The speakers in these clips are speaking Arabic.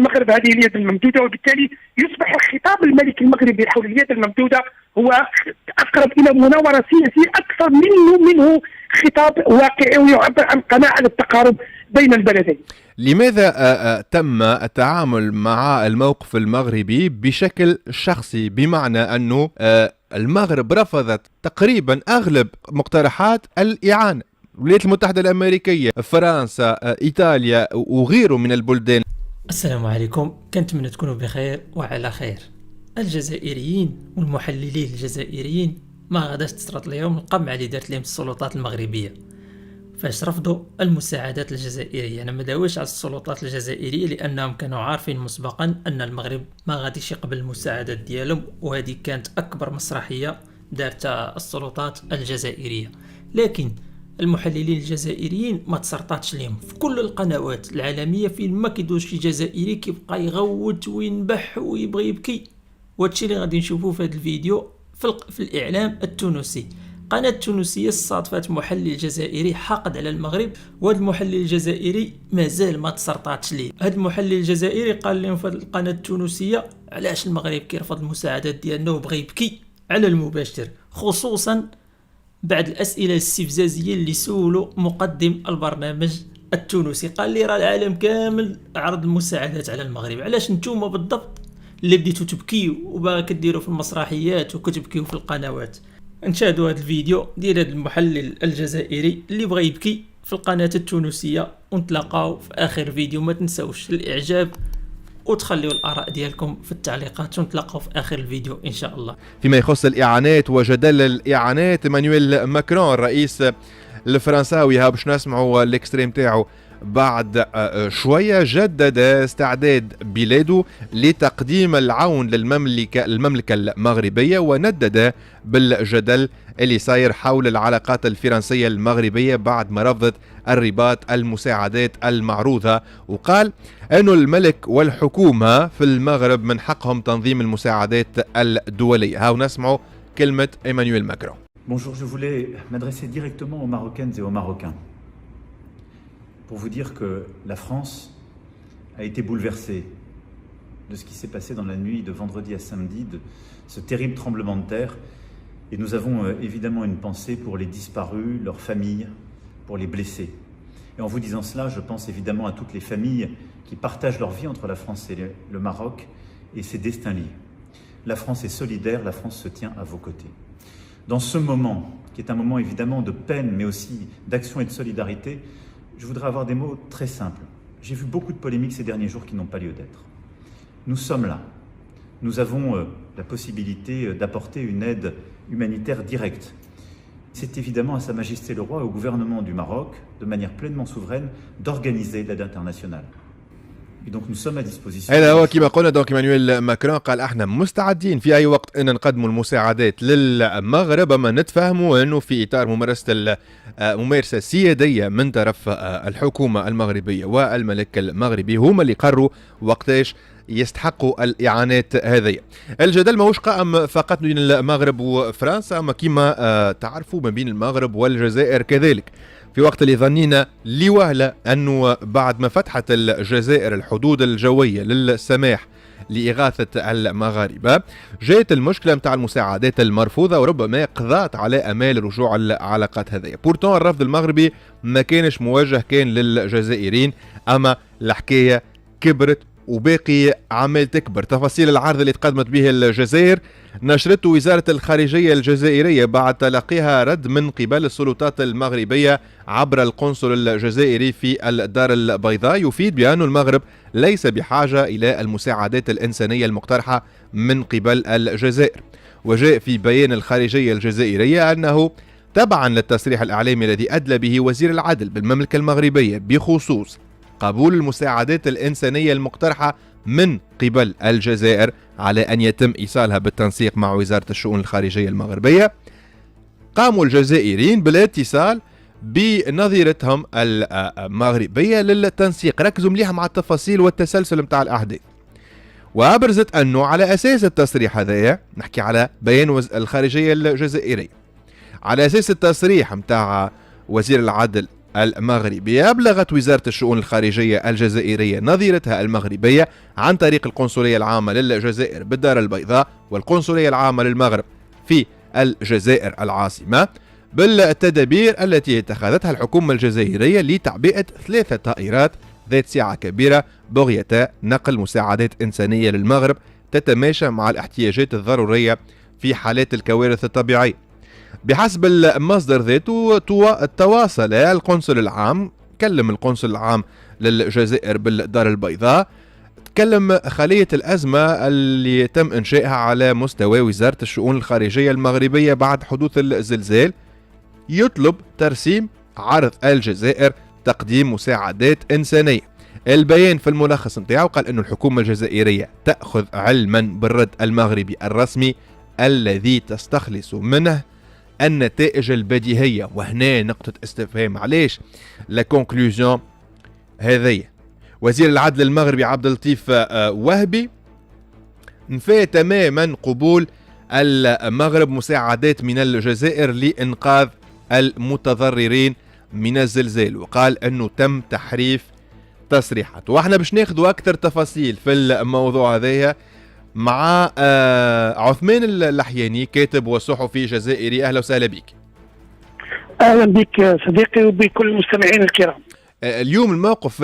المغرب هذه اليد الممدودة، وبالتالي يصبح الخطاب الملكي المغربي حول اليد الممدودة هو أقرب إلى مناورة سياسية أكثر منه خطاب واقعي ويعبر عن قناعة التقارب بين البلدين. لماذا تم التعامل مع الموقف المغربي بشكل شخصي، بمعنى أنه المغرب رفضت تقريبا أغلب مقترحات الإعانة؟ الولايات المتحدة الأمريكية، فرنسا، إيطاليا وغيره من البلدان. السلام عليكم، كنتمنى تكونوا بخير وعلى خير. الجزائريين والمحللين الجزائريين ما غاداش تصرط لهم القمع اللي دارت لهم السلطات المغربية فاش رفضوا المساعدات الجزائرية. انا ما داويش على السلطات الجزائرية لانهم كانوا عارفين مسبقا ان المغرب ما غاديش يقبل المساعدات ديالهم، وهذه كانت اكبر مسرحية دارتها السلطات الجزائرية. لكن المحللين الجزائريين ما تسرطاتش لهم في كل القنوات العالمية، فين ما كيدوز شي جزائري كيبقى يغوت وينبح ويبغي يبكي. وهادشي اللي غادي نشوفوه في هذا الفيديو في الإعلام التونسي. قناة تونسية استضافت محلل جزائري حاقد على المغرب، وهذا المحلل الجزائري مازال ما تسرطاتش ليه. هذا المحلل الجزائري قال لهم في القناة التونسية علاش المغرب كيرفض المساعدات ديالنا وبغى يبكي على المباشر، خصوصا بعد الأسئلة الاستفزازية اللي سولوا مقدم البرنامج التونسي. قال لي راه العالم كامل عرض المساعدات على المغرب، علاش نتوما بالضبط اللي بديتوا تبكيو وباغي كديروا في المسرحيات وكتبكيو في القنوات؟ نشاهدوا هذا الفيديو ديال هذا المحلل الجزائري اللي بغى يبكي في القناة التونسية، ونتلاقاو في آخر فيديو. ما تنسوش الإعجاب وتخليوا الآراء ديالكم في التعليقات، ونتلاقاو في آخر الفيديو إن شاء الله. فيما يخص الإعانات وجدل الإعانات، إيمانويل ماكرون الرئيس الفرنساوي، ها باش نسمعوا الإكستريم تاعو بعد شوية، جدد استعداد بلاده لتقديم العون للمملكة المغربية، وندد بالجدل اللي صاير حول العلاقات الفرنسية المغربية بعد ما رفضت الرباط المساعدات المعروضة، وقال أنه الملك والحكومة في المغرب من حقهم تنظيم المساعدات الدولية. ها نسمعوا كلمة إيمانويل ماكرون. Bonjour, je voulais m'adresser directement aux Marocaines et aux Marocains pour vous dire que la France a été bouleversée de ce qui s'est passé dans la nuit de vendredi à samedi, de ce terrible tremblement de terre. Et nous avons évidemment une pensée pour les disparus, leurs familles, pour les blessés. Et en vous disant cela, je pense évidemment à toutes les familles qui partagent leur vie entre la France et le Maroc et ces destins liés. La France est solidaire, la France se tient à vos côtés. Dans ce moment, qui est un moment évidemment de peine, mais aussi d'action et de solidarité, je voudrais avoir des mots très simples. J'ai vu beaucoup de polémiques ces derniers jours qui n'ont pas lieu d'être. Nous sommes là. Nous avons la possibilité d'apporter une aide humanitaire directe. C'est évidemment à Sa Majesté le Roi et au gouvernement du Maroc, de manière pleinement souveraine, d'organiser l'aide internationale. هذا هو كما قلنا. دونك إيمانويل ماكرون قال احنا مستعدين في اي وقت ان نقدموا المساعدات للمغرب، اما نتفاهموا انه في اطار ممارسه سياديه من طرف الحكومه المغربيه والملك المغربي، هما اللي قرروا وقتاش يستحقوا الاعانات هذه. الجدل ماهوش قائم فقط بين المغرب وفرنسا، اما كما تعرفوا ما بين المغرب والجزائر كذلك. في وقت اللي ظنينا لوهلة أنه بعد ما فتحت الجزائر الحدود الجوية للسماح لإغاثة المغاربة، جاءت المشكلة متاع المساعدات المرفوضة، وربما قضات على أمال رجوع العلاقات هذه. بورتون الرفض المغربي ما كانش موجه كان للجزائريين، أما الحكاية كبرت وباقي عمال تكبر. تفاصيل العرض اللي تقدمت به الجزائر نشرته وزارة الخارجية الجزائرية بعد تلقيها رد من قبل السلطات المغربية عبر القنصل الجزائري في الدار البيضاء، يفيد بأن المغرب ليس بحاجة إلى المساعدات الإنسانية المقترحة من قبل الجزائر. وجاء في بيان الخارجية الجزائرية أنه تبعا للتصريح الإعلامي الذي أدلى به وزير العدل بالمملكة المغربية بخصوص قبول المساعدات الإنسانية المقترحة من قبل الجزائر على أن يتم إيصالها بالتنسيق مع وزارة الشؤون الخارجية المغربية، قاموا الجزائريين بالاتصال بنظيرتهم المغربية للتنسيق. ركزوا مليح مع التفاصيل والتسلسل متاع الأحداث، وأبرزت أنه على أساس التصريح هذايا، نحكي على بيان الخارجية الجزائرية، على أساس التصريح متاع وزير العدل المغربية. أبلغت وزارة الشؤون الخارجية الجزائرية نظيرتها المغربية عن طريق القنصلية العامة للجزائر بالدار البيضاء والقنصلية العامة للمغرب في الجزائر العاصمة بالتدابير التي اتخذتها الحكومة الجزائرية لتعبئة 3 طائرات ذات سعة كبيرة بغية نقل مساعدات إنسانية للمغرب تتماشى مع الاحتياجات الضرورية في حالات الكوارث الطبيعية. بحسب المصدر ذاته تواصل القنصل العام، كلم القنصل العام للجزائر بالدار البيضاء، تكلم خلية الأزمة اللي تم إنشائها على مستوى وزارة الشؤون الخارجية المغربية بعد حدوث الزلزال، يطلب ترسيم عرض الجزائر تقديم مساعدات إنسانية. البيان في الملخص نتاعو قال أن الحكومة الجزائرية تأخذ علما بالرد المغربي الرسمي الذي تستخلص منه النتائج البديهية. وهنا نقطة استفهام، علاش لا كونكلوزيون هذه؟ وزير العدل المغربي عبد اللطيف وهبي نفى تماما قبول المغرب مساعدات من الجزائر لإنقاذ المتضررين من الزلزال، وقال أنه تم تحريف تصريحات. واحنا باش ناخذوا أكثر تفاصيل في الموضوع هذا مع عثمان اللحياني، كاتب وصحفي جزائري. أهلا وسهلا بك. أهلا بك صديقي وبكل المستمعين الكرام. اليوم الموقف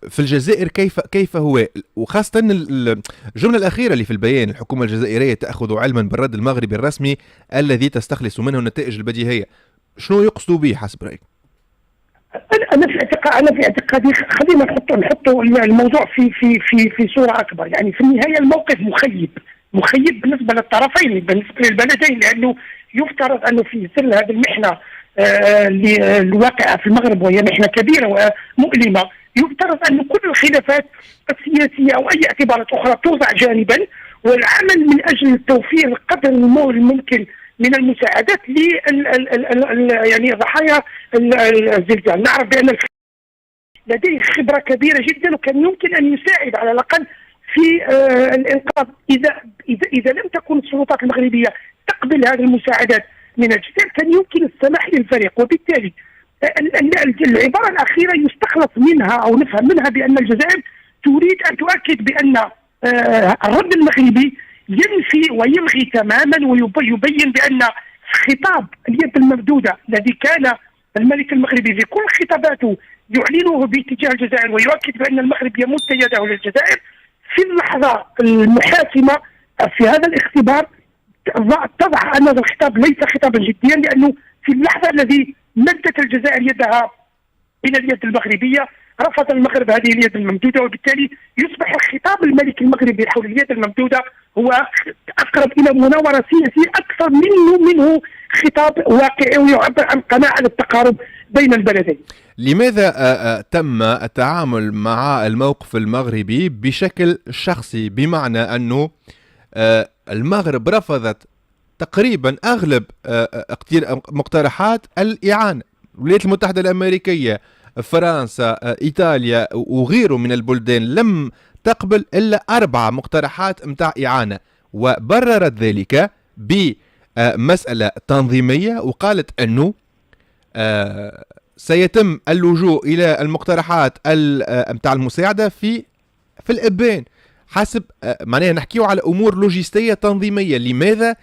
في الجزائر كيف هو، وخاصة الجملة الأخيرة اللي في البيان، الحكومة الجزائرية تأخذ علما بالرد المغربي الرسمي الذي تستخلص منه النتائج البديهية، شنو يقصدوا به حسب رأيك؟ أنا في اعتقادي خلينا نحط الموضوع في صورة أكبر. يعني في النهاية الموقف مخيب بالنسبة للطرفين، بالنسبة للبلدين، لأنه يفترض أنه في ظل هذه المحنة الواقعة في المغرب، وهي محنة كبيرة ومؤلمة، يفترض أن كل الخلافات السياسية أو أي اعتبارات أخرى توضع جانبا، والعمل من أجل توفير قدر الممكن من المساعدات يعني ضحايا الزلزال. نعرف بأن لديه خبرة كبيرة جدا، وكان يمكن أن يساعد على الأقل في الإنقاذ إذا لم تكن السلطات المغربية تقبل هذه المساعدات من الجزائر، كان يمكن السماح للفريق. وبالتالي العبارة الأخيرة يستخلص منها أو نفهم منها بأن الجزائر تريد أن تؤكد بأن الرد المغربي ينفي ويلغي تماما، ويبين بأن خطاب اليد الممدودة الذي كان الملك المغربي في كل خطاباته يعلنه باتجاه الجزائر ويؤكد بأن المغرب يمد يده للجزائر، في اللحظة المحاسمة في هذا الاختبار تضع أن هذا الخطاب ليس خطابا جديا، لأنه في اللحظة الذي مدت الجزائر يدها إلى اليد المغربية رفض المغرب هذه اليد الممدودة، وبالتالي يصبح خطاب الملك المغربي حول اليد الممدودة هو أقرب إلى مناورة سياسية أكثر منه خطاب واقعي ويعبر عن قناعة التقارب بين البلدين. لماذا تم التعامل مع الموقف المغربي بشكل شخصي، بمعنى أنه المغرب رفضت تقريبا أغلب مقترحات الإعانة؟ الولايات المتحدة الأمريكية، فرنسا، إيطاليا وغيره من البلدان لم تقبل إلا 4 مقترحات متاع إعانة، وبررت ذلك بمسألة تنظيمية، وقالت أنه سيتم اللجوء إلى المقترحات متاع المساعدة في الإبان، حسب معناها نحكيو على أمور لوجستية تنظيمية. لماذا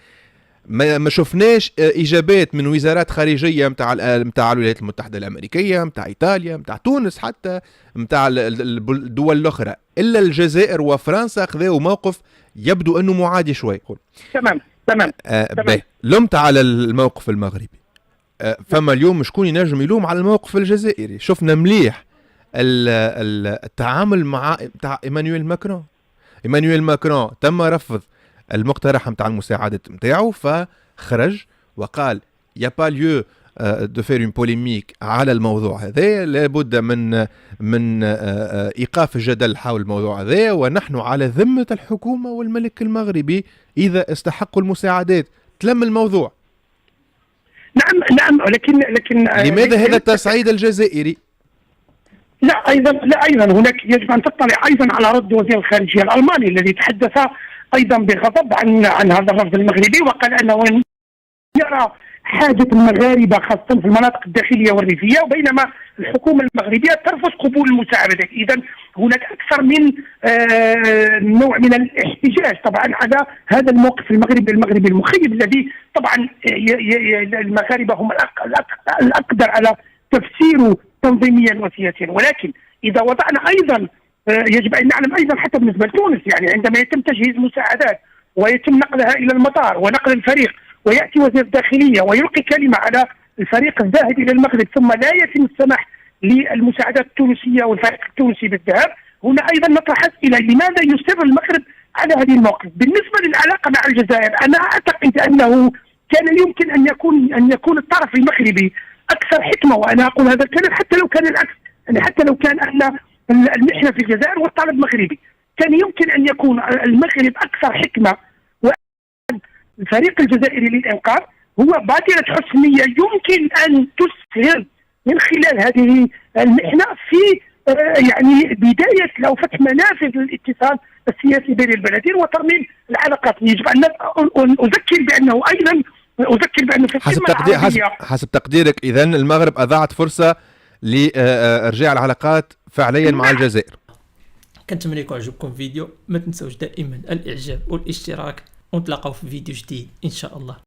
ما شفناش إجابات من وزارات خارجية متاع الولايات المتحدة الأمريكية، متاع إيطاليا، متاع تونس، حتى متاع الدول الأخرى، إلا الجزائر وفرنسا أخذوا موقف يبدو أنه معادي شوي. تمام. لمت على الموقف المغربي، فما اليوم شكون ينجم يلوم على الموقف الجزائري؟ شفنا مليح التعامل مع إيمانويل ماكرون تم رفض المقترح متاع المساعدات متاعه، فخرج وقال يا با ليو دو فير اون بوليميك على الموضوع هذا، لابد من ايقاف الجدل حول الموضوع هذا، ونحن على ذمة الحكومة والملك المغربي اذا استحقوا المساعدات. تلم الموضوع. نعم لكن لماذا هذا التصعيد الجزائري؟ لا ايضا هناك يجب ان تطلع ايضا على رد وزير الخارجيه الالماني الذي تحدث ايضا بغضب عن هذا الرفض المغربي، وقال انه يرى حاجة المغاربة خاصة في المناطق الداخلية والريفية، وبينما الحكومة المغربية ترفض قبول المساعدات. إذا هناك أكثر من نوع من الاحتجاج طبعا على هذا الموقف المغربي المخيب، الذي طبعا المغاربة هم الأقدر على تفسيره تنظيميا وسياسيا. ولكن إذا وضعنا أيضا يجب أن نعلم أيضا حتى بالنسبة لتونس، يعني عندما يتم تجهيز مساعدات ويتم نقلها إلى المطار ونقل الفريق، ويأتي وزير الداخلية ويلقي كلمة على الفريق الذاهب إلى المغرب، ثم لا يتم السماح للمساعدات التونسية والفريق التونسي بالذهاب، هنا أيضا نطرح أسئلة: لماذا يصر المغرب على هذه الموقف؟ بالنسبة للعلاقة مع الجزائر، أنا أعتقد أنه كان يمكن أن يكون الطرف المغربي أكثر حكمة، وأنا أقول هذا الكلام حتى لو كان العكس، يعني حتى لو كان أن المحنة في الجزائر والطلب مغربي، كان يمكن أن يكون المغرب أكثر حكمة، والفريق الجزائري للإنقاذ هو بادرة حسنية يمكن أن تسهم من خلال هذه المحنة في يعني بداية لو فتح منافذ للاتصال السياسي بين البلدين وترميم العلاقات. يجب أن أذكر بأنه أيضا في حسب تقديرك إذا المغرب أضاعت فرصة لإرجاع العلاقات فعليا مع الجزائر. كنتمنى يكون عجبكم فيديو، ما تنسوش دائما الإعجاب والاشتراك، ونتلاقاو في فيديو جديد إن شاء الله.